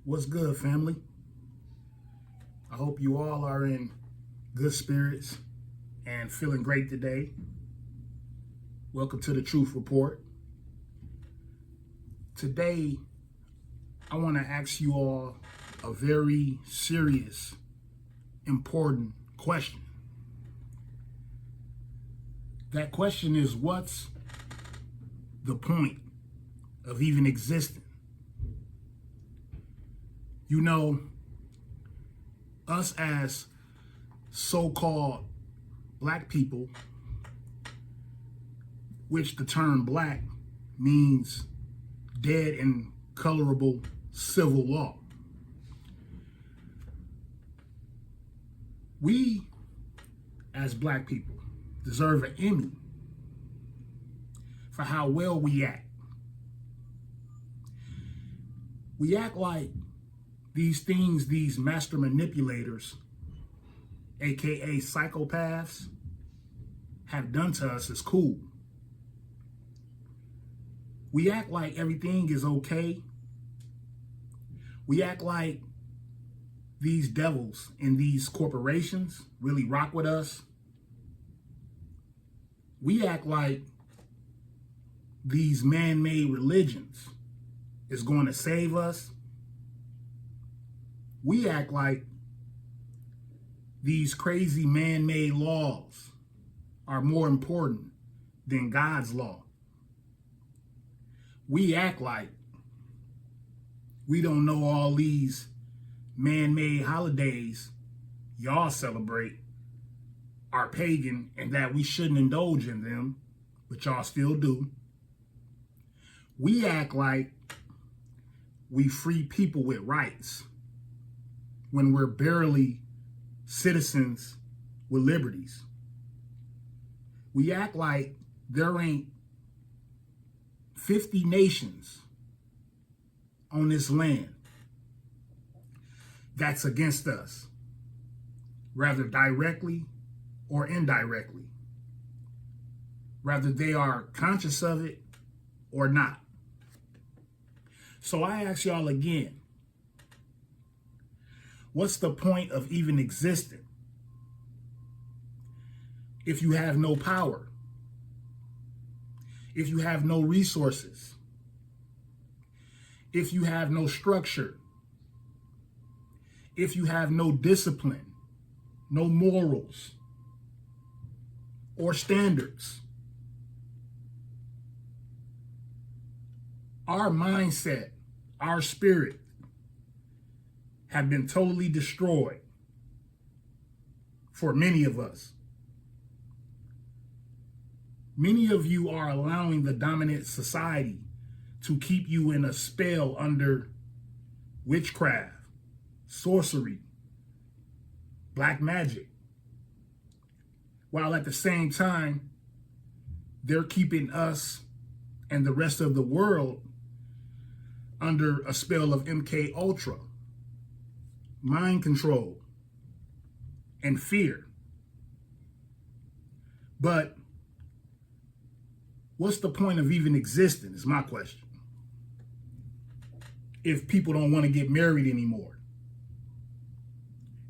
What's good, family? I hope you all are in good spirits and feeling great today. Welcome to the Truth Report. Today, I want to ask you all a very serious, important question. That question is, what's the point of even existing? You know, us as so-called black people, which the term black means dead in colorable civil law. We, as black people, deserve an Emmy for how well we act. We act like these things, these master manipulators, aka psychopaths, have done to us is cool. We act like everything is okay. We act like these devils in these corporations really rock with us. We act like these man-made religions is going to save us. We act like these crazy man-made laws are more important than God's law. We act like we don't know all these man-made holidays y'all celebrate are pagan and that we shouldn't indulge in them, but y'all still do. We act like we free people with rights when we're barely citizens with liberties. We act like there ain't 50 nations on this land that's against us, rather directly or indirectly, whether they are conscious of it or not. So I ask y'all again, what's the point of even existing if you have no power, if you have no resources, if you have no structure, if you have no discipline, no morals or standards? Our mindset, our spirit have been totally destroyed for many of us. Many of you are allowing the dominant society to keep you in a spell under witchcraft, sorcery, black magic, while at the same time, they're keeping us and the rest of the world under a spell of MK Ultra, mind control, and fear. But what's the point of even existing is my question. If people don't want to get married anymore,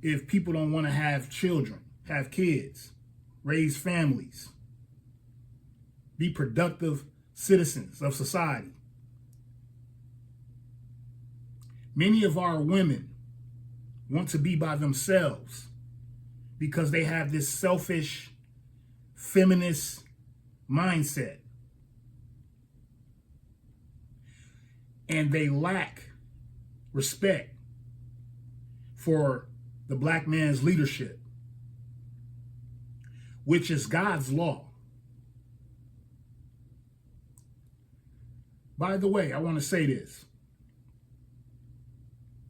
if people don't want to have children, have kids, raise families, be productive citizens of society. Many of our women want to be by themselves because they have this selfish, feminist mindset. And they lack respect for the black man's leadership, which is God's law. By the way, I want to say this.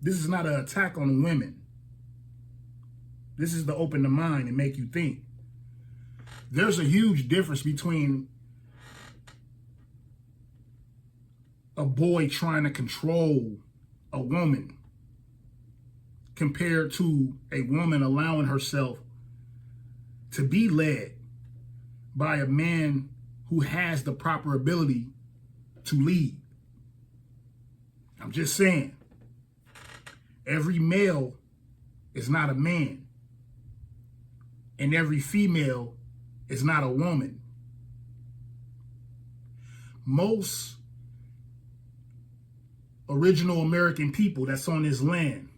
This is not an attack on women. This is to open the mind and make you think. There's a huge difference between a boy trying to control a woman compared to a woman allowing herself to be led by a man who has the proper ability to lead. I'm just saying. Every male is not a man, and every female is not a woman. Most original American people that's on this land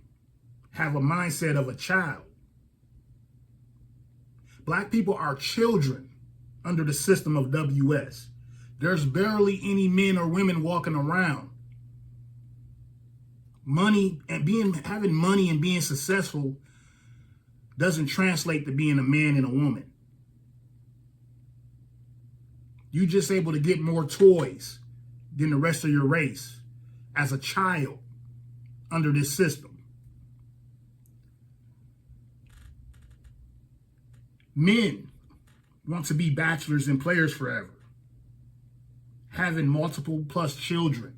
have a mindset of a child. Black people are children under the system of WS. There's barely any men or women walking around. Money and having money and being successful doesn't translate to being a man and a woman. You just able to get more toys than the rest of your race as a child under this system. Men want to be bachelors and players forever, having multiple plus children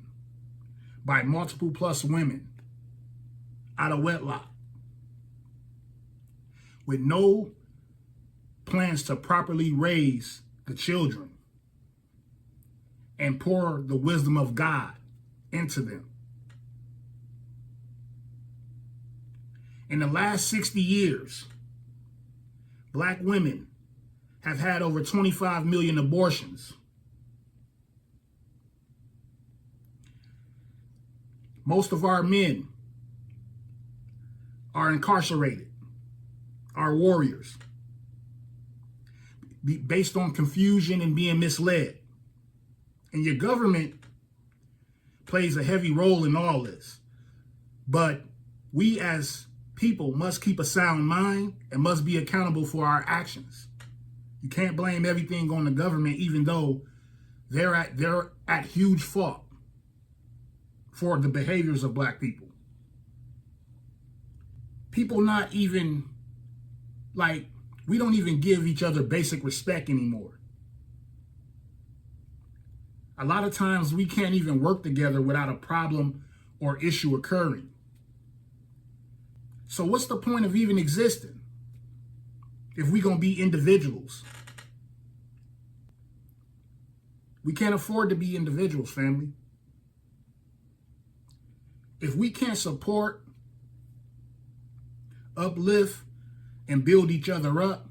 by multiple plus women out of wedlock, with no plans to properly raise the children and pour the wisdom of God into them. In the last 60 years, Black women have had over 25 million abortions. Most of our men are incarcerated, our warriors, based on confusion and being misled. And your government plays a heavy role in all this. But we as people must keep a sound mind and must be accountable for our actions. You can't blame everything on the government, even though they're at huge fault for the behaviors of Black people. People not even, we don't even give each other basic respect anymore. A lot of times we can't even work together without a problem or issue occurring. So what's the point of even existing if we're going to be individuals? We can't afford to be individuals, family. If we can't support, uplift, and build each other up,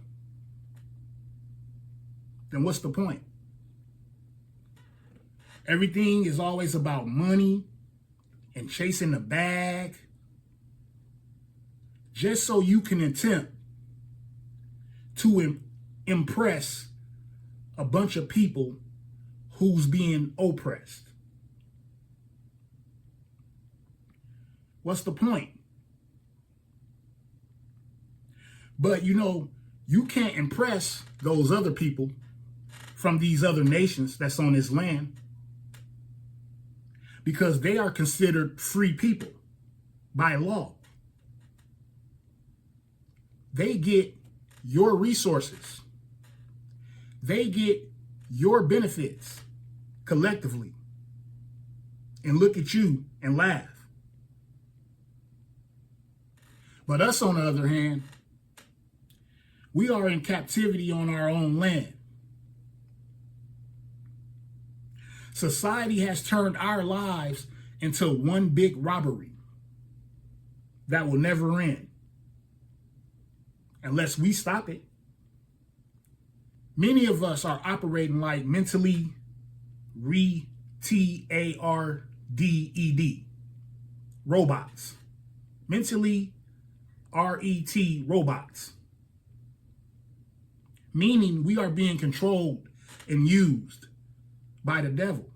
then what's the point? Everything is always about money and chasing the bag, just so you can attempt to impress a bunch of people who's being oppressed. What's the point? But you can't impress those other people from these other nations that's on this land, because they are considered free people by law. They get your resources. They get your benefits collectively and look at you and laugh. But us, on the other hand, we are in captivity on our own land. Society has turned our lives into one big robbery that will never end unless we stop it. Many of us are operating like mentally retarded robots. Mentally RET robots. Meaning we are being controlled and used by the devil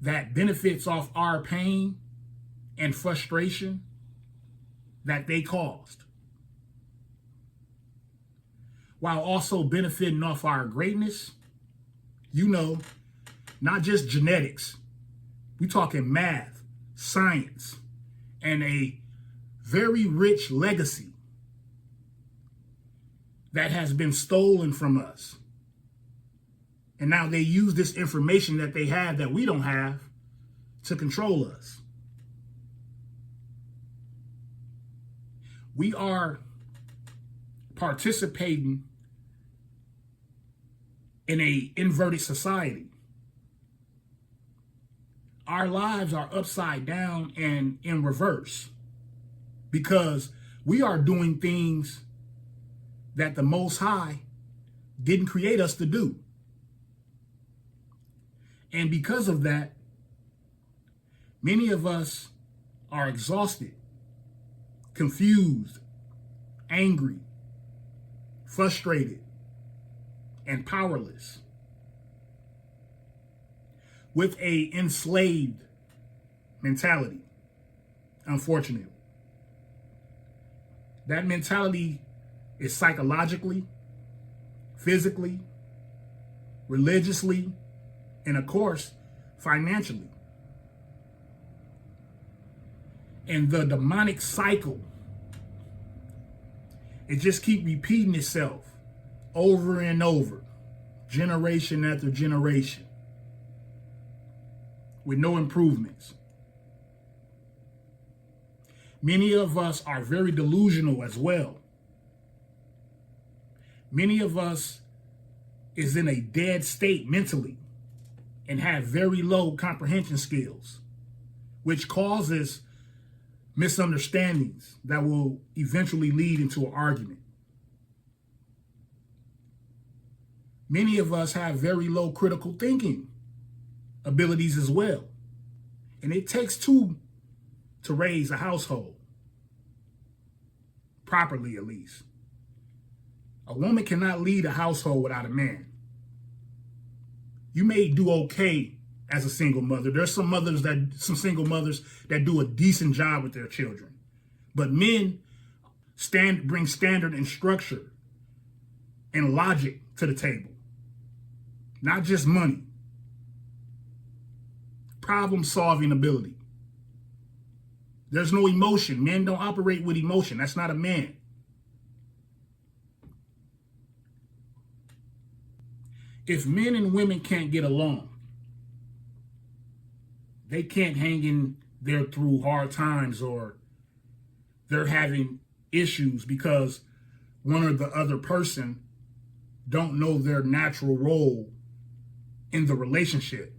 that benefits off our pain and frustration that they caused, while also benefiting off our greatness. Not just genetics. We talking math, science, and a very rich legacy that has been stolen from us. And now they use this information that they have that we don't have to control us. We are participating in a inverted society. our lives are upside down and in reverse because we are doing things that the Most High didn't create us to do. And because of that, many of us are exhausted, confused, angry, frustrated, and powerless, with a enslaved mentality, unfortunately. That mentality is psychologically, physically, religiously, and of course, financially. And the demonic cycle, it just keeps repeating itself over and over, generation after generation, with no improvements. Many of us are very delusional as well. Many of us is in a dead state mentally and have very low comprehension skills, which causes misunderstandings that will eventually lead into an argument. Many of us have very low critical thinking abilities as well. And it takes two to raise a household, properly at least. A woman cannot lead a household without a man. You may do okay as a single mother. There's some single mothers that do a decent job with their children. But men bring standard and structure and logic to the table. Not just money. Problem-solving ability. There's no emotion. Men don't operate with emotion. That's not a man. If men and women can't get along, they can't hang in there through hard times, or they're having issues because one or the other person don't know their natural role in the relationship,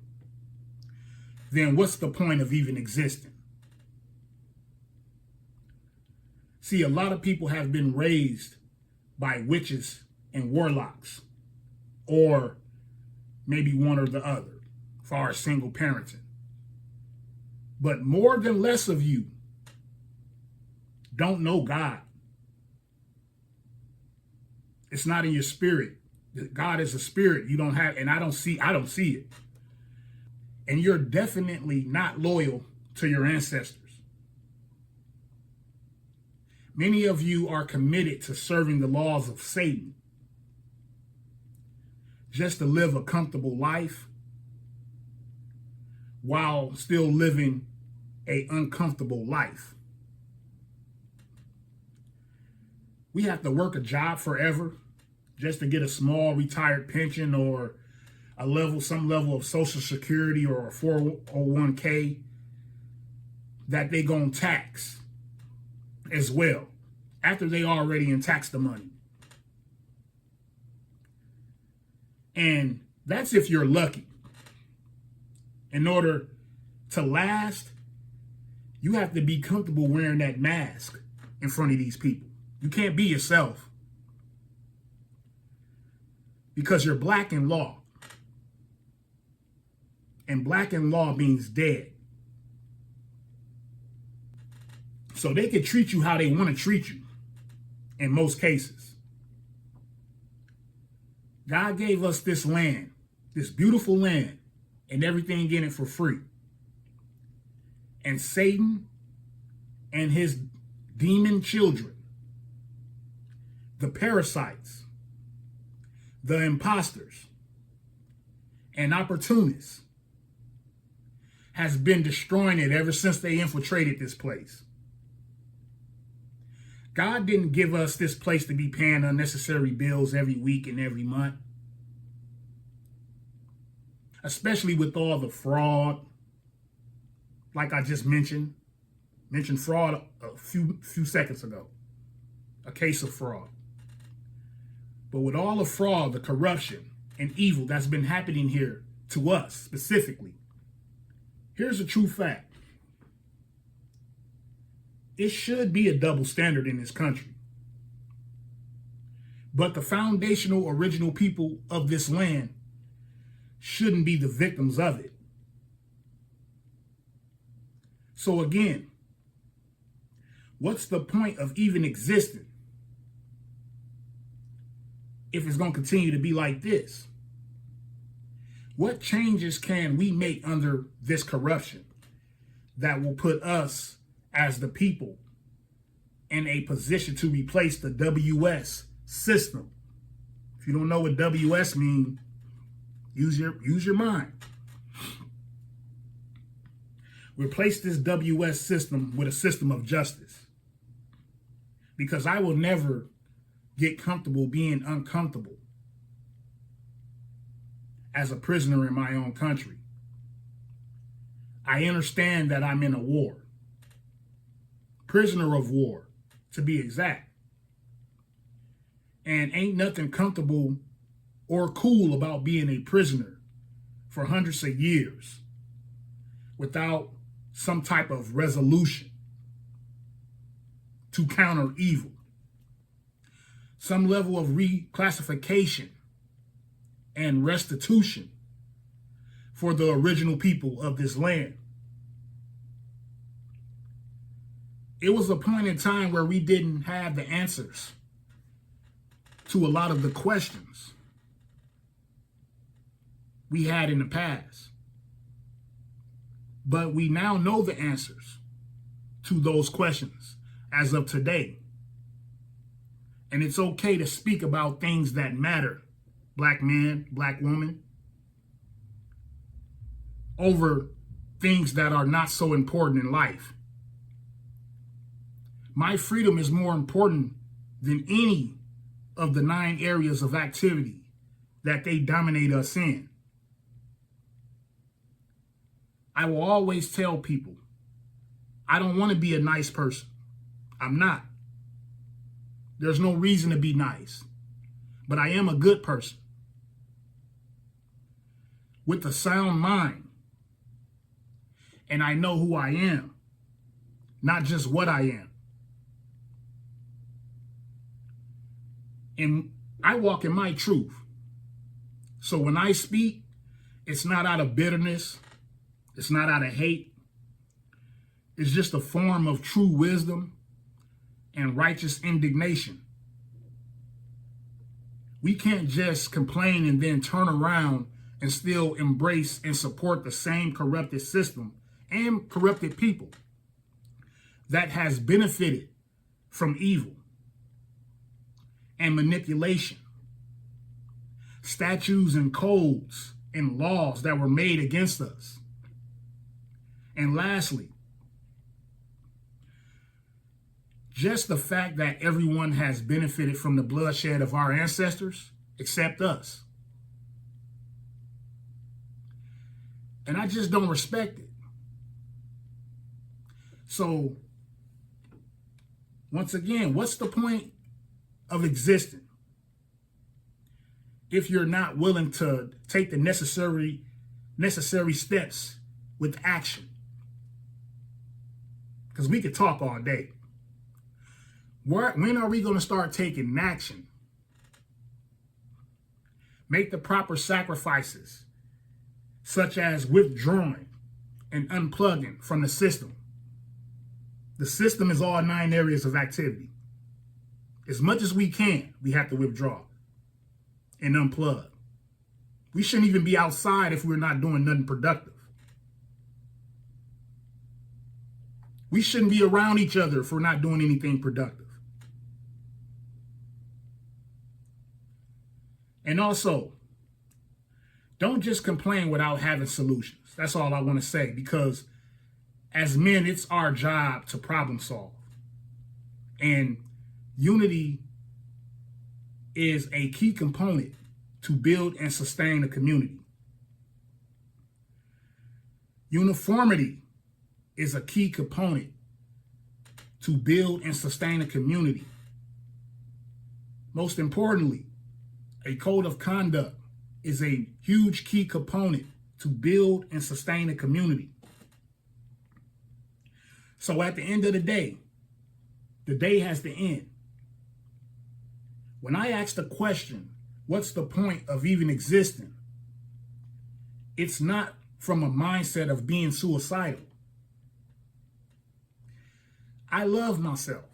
then what's the point of even existing? See, a lot of people have been raised by witches and warlocks, or maybe one or the other, as far as single parenting. But more than less of you don't know God. It's not in your spirit. God is a spirit. You don't have, and I don't see it. And you're definitely not loyal to your ancestors. Many of you are committed to serving the laws of Satan just to live a comfortable life while still living an uncomfortable life. We have to work a job forever just to get a small retired pension or some level of Social Security or a 401k that they gonna tax as well after they already taxed the money. And that's if you're lucky. In order to last, you have to be comfortable wearing that mask in front of these people. You can't be yourself because you're black in law. And black in law means dead. So they can treat you how they want to treat you in most cases. God gave us this land, this beautiful land, and everything in it for free. And Satan and his demon children, the parasites, the imposters, and opportunists, has been destroying it ever since they infiltrated this place. God didn't give us this place to be paying unnecessary bills every week and every month. Especially with all the fraud. Like I just mentioned fraud a few seconds ago. A case of fraud. But with all the fraud, the corruption, and evil that's been happening here to us specifically, Here's a true fact. It should be a double standard in this country. But the foundational original people of this land shouldn't be the victims of it. So again, what's the point of even existing if it's going to continue to be like this? What changes can we make under this corruption that will put us as the people in a position to replace the WS system? If you don't know what WS means, use your mind. Replace this WS system with a system of justice. Because I will never get comfortable being uncomfortable as a prisoner in my own country. I understand that I'm in a war. Prisoner of war, to be exact. And ain't nothing comfortable or cool about being a prisoner for hundreds of years without some type of resolution to counter evil. Some level of reclassification and restitution for the original people of this land. It was a point in time where we didn't have the answers to a lot of the questions we had in the past. But we now know the answers to those questions as of today. And it's okay to speak about things that matter, black man, black woman, over things that are not so important in life. My freedom is more important than any of the 9 areas of activity that they dominate us in. I will always tell people, I don't want to be a nice person. I'm not. There's no reason to be nice. But I am a good person with a sound mind. And I know who I am, not just what I am. And I walk in my truth. So when I speak, it's not out of bitterness. It's not out of hate. It's just a form of true wisdom and righteous indignation. We can't just complain and then turn around and still embrace and support the same corrupted system and corrupted people that has benefited from evil and manipulation, statutes and codes and laws that were made against us. And lastly, just the fact that everyone has benefited from the bloodshed of our ancestors except us. And I just don't respect it. So, once again, what's the point of existing if you're not willing to take the necessary steps with action? Because we could talk all day. When are we going to start taking action? Make the proper sacrifices, such as withdrawing and unplugging from the system. The system is all 9 areas of activity. As much as we can, we have to withdraw and unplug. We shouldn't even be outside if we're not doing nothing productive. We shouldn't be around each other if we're not doing anything productive. And also, don't just complain without having solutions. That's all I want to say, because as men, it's our job to problem solve. And unity is a key component to build and sustain a community. Uniformity is a key component to build and sustain a community. Most importantly, a code of conduct is a huge key component to build and sustain a community. So at the end of the day has to end. When I ask the question, what's the point of even existing? It's not from a mindset of being suicidal. I love myself.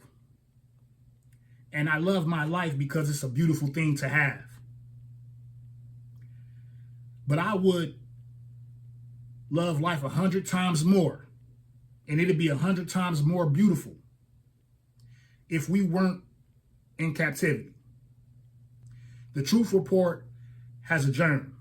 And I love my life because it's a beautiful thing to have. But I would love life 100 times more. And it'd be 100 times more beautiful if we weren't in captivity. The Truth Report has adjourned.